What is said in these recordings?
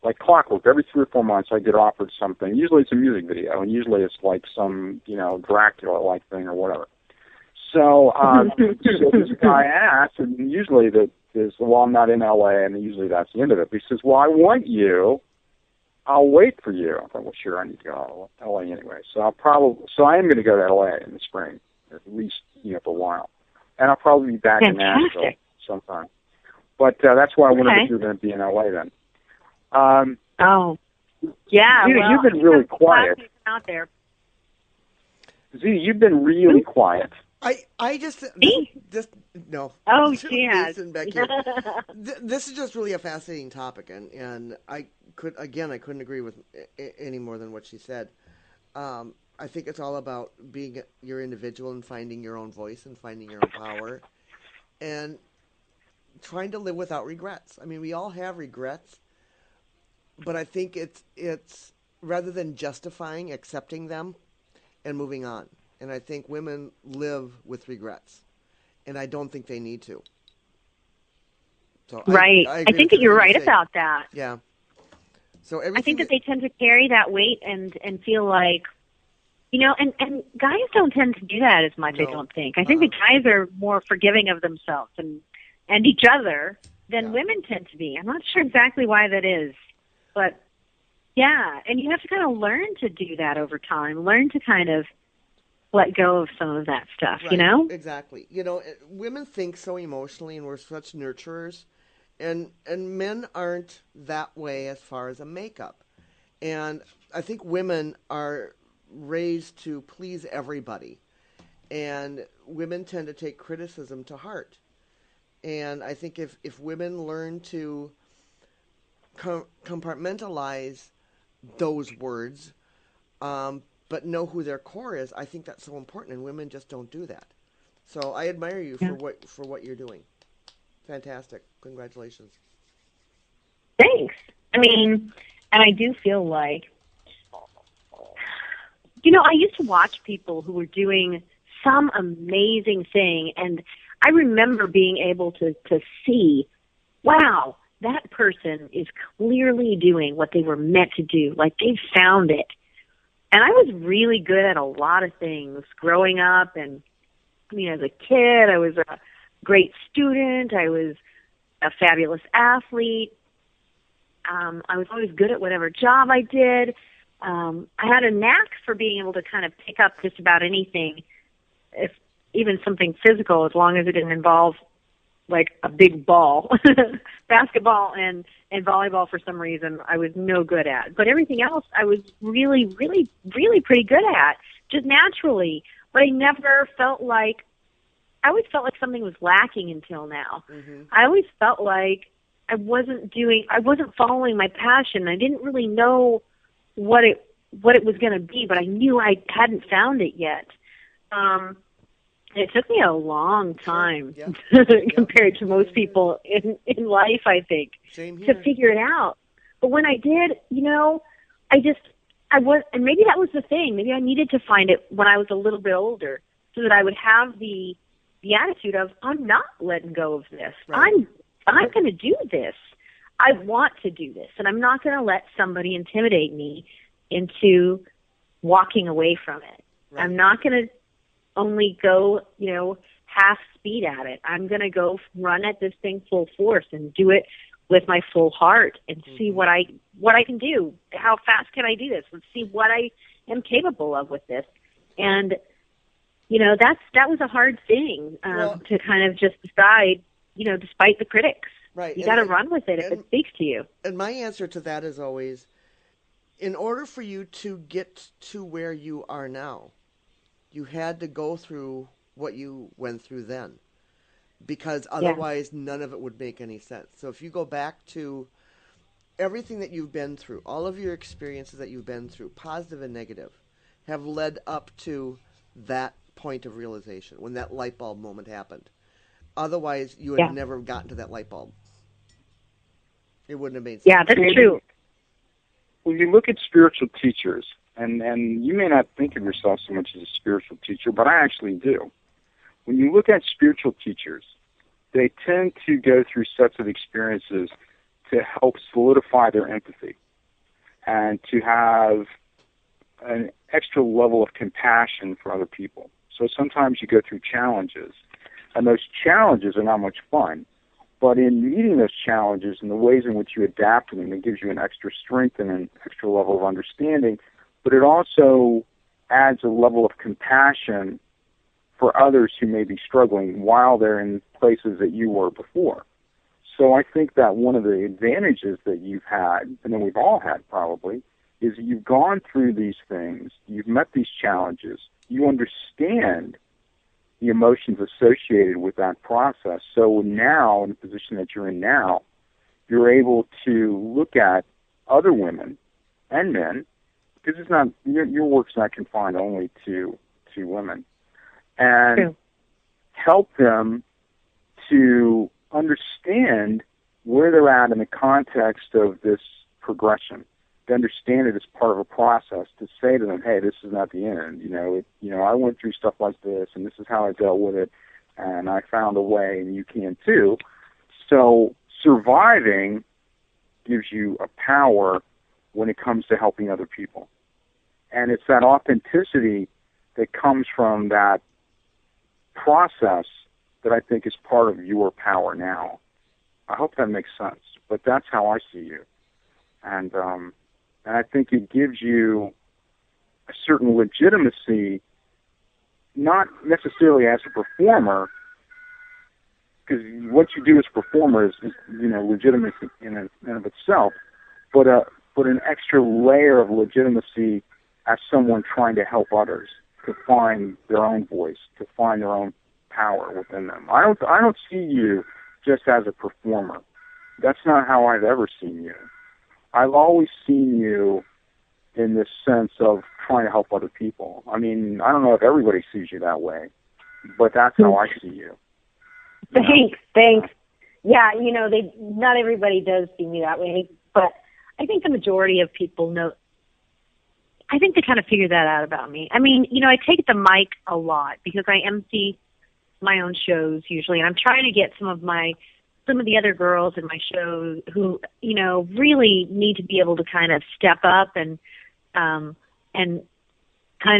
like clockwork. Every 3 or 4 months, I get offered something. Usually it's a music video, and usually it's like some, Dracula-like thing or whatever. So, so this guy asked, and usually I'm not in L.A., and usually that's the end of it. But he says, well, I want you. I'll wait for you. I thought, well, sure, I need to go to L.A. anyway. So I am going to go to L.A. in the spring, at least, for a while. And I'll probably be back in Nashville sometime. But that's why I wondered if you were going to be in L.A. then. Yeah. Zita, you've been really quiet. Out there. Zita, you've been really quiet. I just no. Oh, she has. This is just really a fascinating topic, and I couldn't agree with any more than what she said. I think it's all about being your individual and finding your own voice and finding your own power, and trying to live without regrets. I mean, we all have regrets, but I think it's rather than justifying, accepting them and moving on. And I think women live with regrets, and I don't think they need to. So right. I think that you're right about that. Yeah. So I think that they tend to carry that weight and feel like, and guys don't tend to do that as much, I don't think. I think the guys are more forgiving of themselves and each other than women tend to be. I'm not sure exactly why that is, but yeah. And you have to kind of learn to do that over time, learn to kind of let go of some of that stuff, right. Exactly. Women think so emotionally, and we're such nurturers, and men aren't that way as far as a makeup. And I think women are raised to please everybody, and women tend to take criticism to heart. And I think if women learn to compartmentalize those words, but know who their core is, I think that's so important, and women just don't do that. So I admire you for what you're doing. Fantastic. Congratulations. Thanks. I mean, and I do feel like, I used to watch people who were doing some amazing thing, and I remember being able to see, wow, that person is clearly doing what they were meant to do. Like, they found it. And I was really good at a lot of things growing up. And, as a kid, I was a great student. I was a fabulous athlete. I was always good at whatever job I did. I had a knack for being able to kind of pick up just about anything, if even something physical, as long as it didn't involve, like, a big ball. Basketball and volleyball, for some reason, I was no good at. But everything else I was really, really, really pretty good at, just naturally. But I never felt like, I always felt like something was lacking until now. Mm-hmm. I always felt like I wasn't following my passion. I didn't really know what it was going to be, but I knew I hadn't found it yet. It took me a long time compared to most people in life, I think, to figure it out. But when I did, and maybe that was the thing. Maybe I needed to find it when I was a little bit older so that I would have the attitude of, I'm not letting go of this. Right. I'm going to do this. I want to do this, and I'm not going to let somebody intimidate me into walking away from it. Right. I'm not going to only go, half speed at it. I'm going to go run at this thing full force and do it with my full heart and see what I can do. How fast can I do this? Let's see what I am capable of with this. And, that was a hard thing to kind of just decide, despite the critics. Right. You got to run with it if it speaks to you. And my answer to that is always, in order for you to get to where you are now, you had to go through what you went through then, because otherwise none of it would make any sense. So if you go back to everything that you've been through, all of your experiences that you've been through, positive and negative, have led up to that point of realization, when that light bulb moment happened. Otherwise, you would have never gotten to that light bulb. It wouldn't have made sense. Yeah, that's true. When you look at spiritual teachers, and you may not think of yourself so much as a spiritual teacher, but I actually do. When you look at spiritual teachers, they tend to go through sets of experiences to help solidify their empathy and to have an extra level of compassion for other people. So sometimes you go through challenges, and those challenges are not much fun. But in meeting those challenges and the ways in which you adapt to them, it gives you an extra strength and an extra level of understanding. But it also adds a level of compassion for others who may be struggling while they're in places that you were before. So I think that one of the advantages that you've had, and that we've all had probably, is that you've gone through these things, you've met these challenges, you understand the emotions associated with that process. So now, in the position that you're in now, you're able to look at other women and men, because it's not your work's not confined only to women, and True. help them to understand where they're at in the context of this progression, to understand it as part of a process, to say to them, hey, this is not the end. I went through stuff like this, and this is how I dealt with it, and I found a way, and you can too. So surviving gives you a power when it comes to helping other people. And it's that authenticity that comes from that process that I think is part of your power now. I hope that makes sense, but that's how I see you. And I think it gives you a certain legitimacy, not necessarily as a performer, because what you do as a performer is legitimacy in and of itself, but an extra layer of legitimacy as someone trying to help others to find their own voice, to find their own power within them. I don't see you just as a performer. That's not how I've ever seen you. I've always seen you in this sense of trying to help other people. I mean, I don't know if everybody sees you that way, but that's how I see you. Thanks. Yeah, not everybody does see me that way, but I think the majority of people know. I think they kind of figure that out about me. I mean, I take the mic a lot because I MC my own shows usually, and I'm trying to get some of the other girls in my show who, really need to be able to kind of step up and kind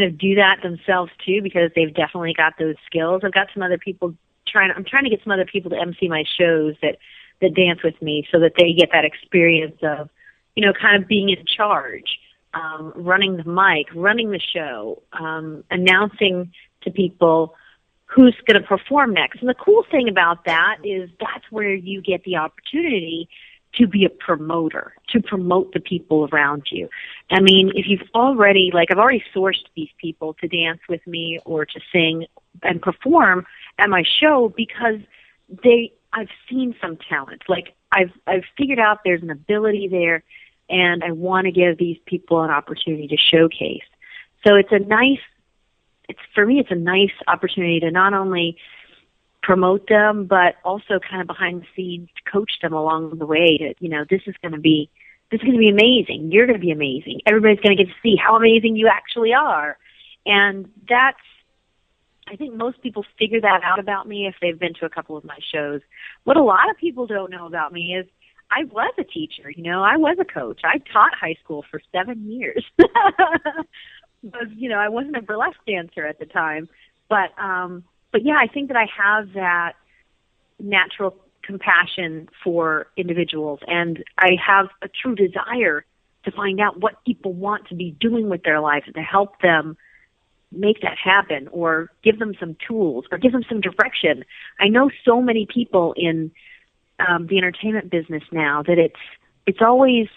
of do that themselves too, because they've definitely got those skills. I've got some other people I'm trying to get some other people to MC my shows that dance with me so that they get that experience of, kind of being in charge, running the mic, running the show, announcing to people who's going to perform next. And the cool thing about that is that's where you get the opportunity to be a promoter, to promote the people around you. I mean, if you've already, I've already sourced these people to dance with me or to sing and perform at my show because I've seen some talent. I've figured out there's an ability there, and I want to give these people an opportunity to showcase. So for me, it's a nice opportunity to not only promote them, but also kind of behind the scenes to coach them along the way to, this is going to be amazing. You're going to be amazing. Everybody's going to get to see how amazing you actually are. And I think most people figure that out about me if they've been to a couple of my shows. What a lot of people don't know about me is I was a teacher, I was a coach. I taught high school for 7 years. But, I wasn't a burlesque dancer at the time. But yeah, I think that I have that natural compassion for individuals, and I have a true desire to find out what people want to be doing with their lives and to help them make that happen, or give them some tools, or give them some direction. I know so many people in the entertainment business now that it's always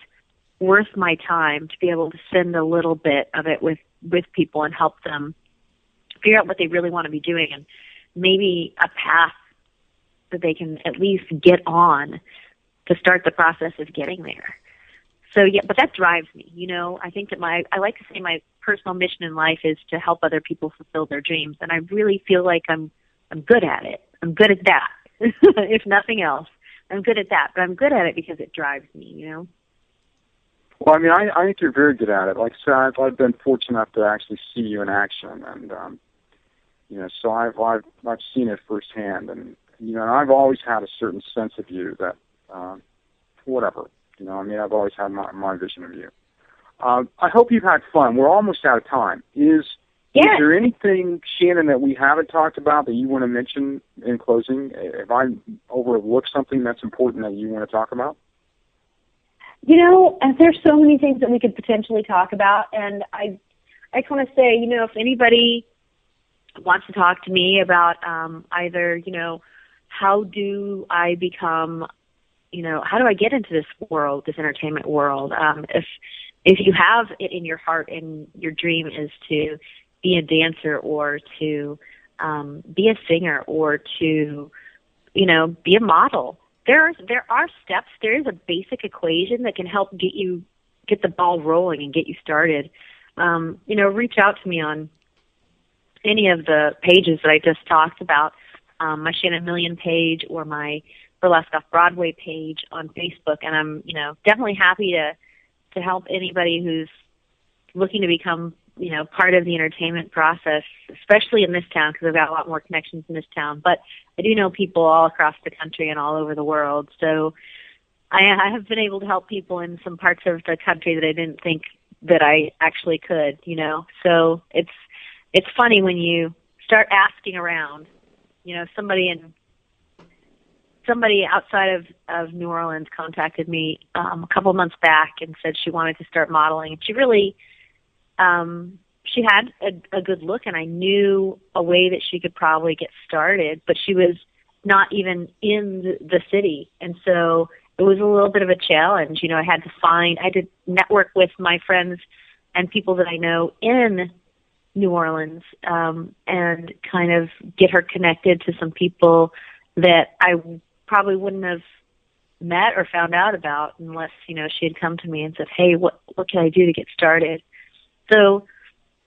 worth my time to be able to spend a little bit of it with people and help them figure out what they really want to be doing and maybe a path that they can at least get on to start the process of getting there. So yeah, but that drives me. I think that I like to say my personal mission in life is to help other people fulfill their dreams, and I really feel like I'm good at it. I'm good at that. If nothing else, I'm good at that. But I'm good at it because it drives me. Well, I mean, I think you're very good at it. Like I said, I've been fortunate enough to actually see you in action, and so I've seen it firsthand, and I've always had a certain sense of you that whatever. You know, I mean, I've always had my vision of you. I hope you've had fun. We're almost out of time. Is there anything, Shannon, that we haven't talked about that you want to mention in closing? If I overlooked something that's important that you want to talk about? You know, there's so many things that we could potentially talk about, and I just want to say, you know, if anybody wants to talk to me about either, you know, how do I become, you know, how do I get into this world, this entertainment world? If you have it in your heart and your dream is to be a dancer or to be a singer or to, you know, be a model, there are steps. There is a basic equation that can help get the ball rolling and get you started. You know, reach out to me on any of the pages that I just talked about, my Shannon Million page or my Burlesque Off Broadway page on Facebook, and I'm, you know, definitely happy to help anybody who's looking to become, you know, part of the entertainment process, especially in this town, because I've got a lot more connections in this town. But I do know people all across the country and all over the world. So I have been able to help people in some parts of the country that I didn't think that I actually could, you know. So it's funny when you start asking around, you know, somebody outside of New Orleans contacted me a couple months back and said she wanted to start modeling. She really, she had a good look, and I knew a way that she could probably get started, but she was not even in the city. And so it was a little bit of a challenge. You know, I had to network with my friends and people that I know in New Orleans, and kind of get her connected to some people that I probably wouldn't have met or found out about unless, you know, she had come to me and said, hey, what can I do to get started? So,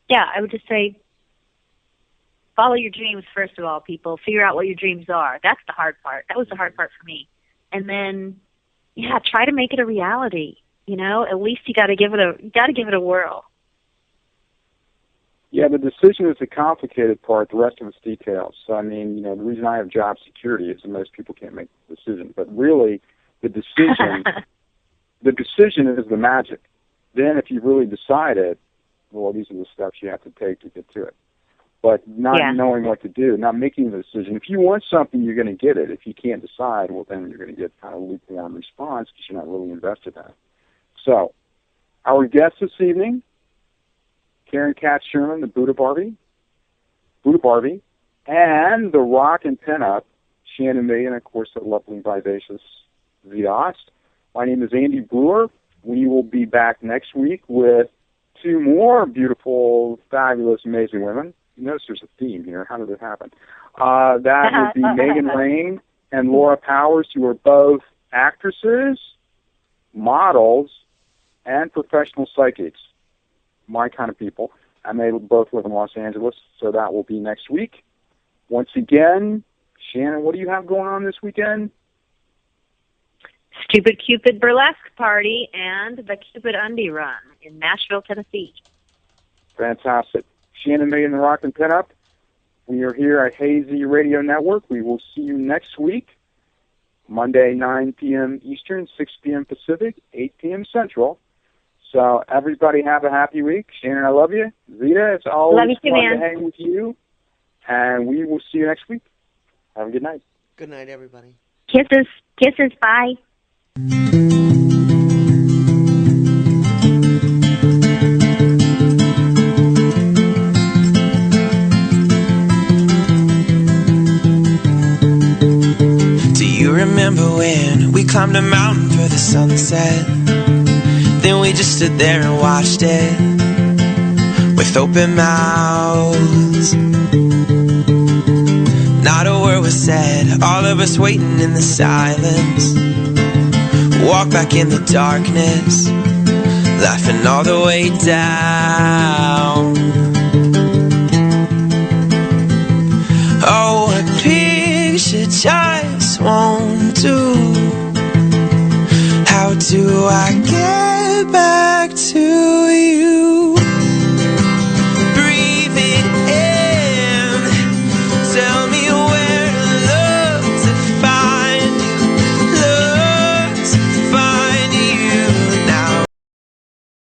yeah, I would just say follow your dreams, first of all, people. Figure out what your dreams are. That's the hard part. That was the hard part for me. And then, yeah, try to make it a reality. You know, at least you got to give it a whirl. Yeah, the decision is the complicated part. The rest of it's details. So, I mean, you know, the reason I have job security is that most people can't make the decision. But really, the decision is the magic. Then if you really decide it, well, these are the steps you have to take to get to it. But not knowing what to do, not making the decision. If you want something, you're going to get it. If you can't decide, well, then you're going to get kind of a lukewarm response because you're not really invested in it. So, our guest this evening, Karen Katz Sherman, the BuddhaBarbie, and the rock and pinup, Shannon Million, of course, the lovely, vivacious Vidas. My name is Andy Brewer. We will be back next week with two more beautiful, fabulous, amazing women. You notice there's a theme here. How did it happen? That would be Megan Rain and Laura Powers, who are both actresses, models, and professional psychics. My kind of people, and they both live in Los Angeles, so that will be next week. Once again, Shannon, what do you have going on this weekend? Stupid Cupid Burlesque Party and the Cupid Undie Run in Nashville, Tennessee. Fantastic. Shannon Million, the Rock and Pinup. We are here at Hazy Radio Network. We will see you next week, Monday, 9 p.m. Eastern, 6 p.m. Pacific, 8 p.m. Central. So everybody have a happy week. Shannon, I love you. Zita, it's always fun to hang with you. And we will see you next week. Have a good night. Good night, everybody. Kisses. Kisses. Bye. Do you remember when we climbed a mountain for the sunset? Then we just stood there and watched it with open mouths. Not a word was said, all of us waiting in the silence. Walk back in the darkness, laughing all the way down. Oh, a picture just won't do. How do I get back to you?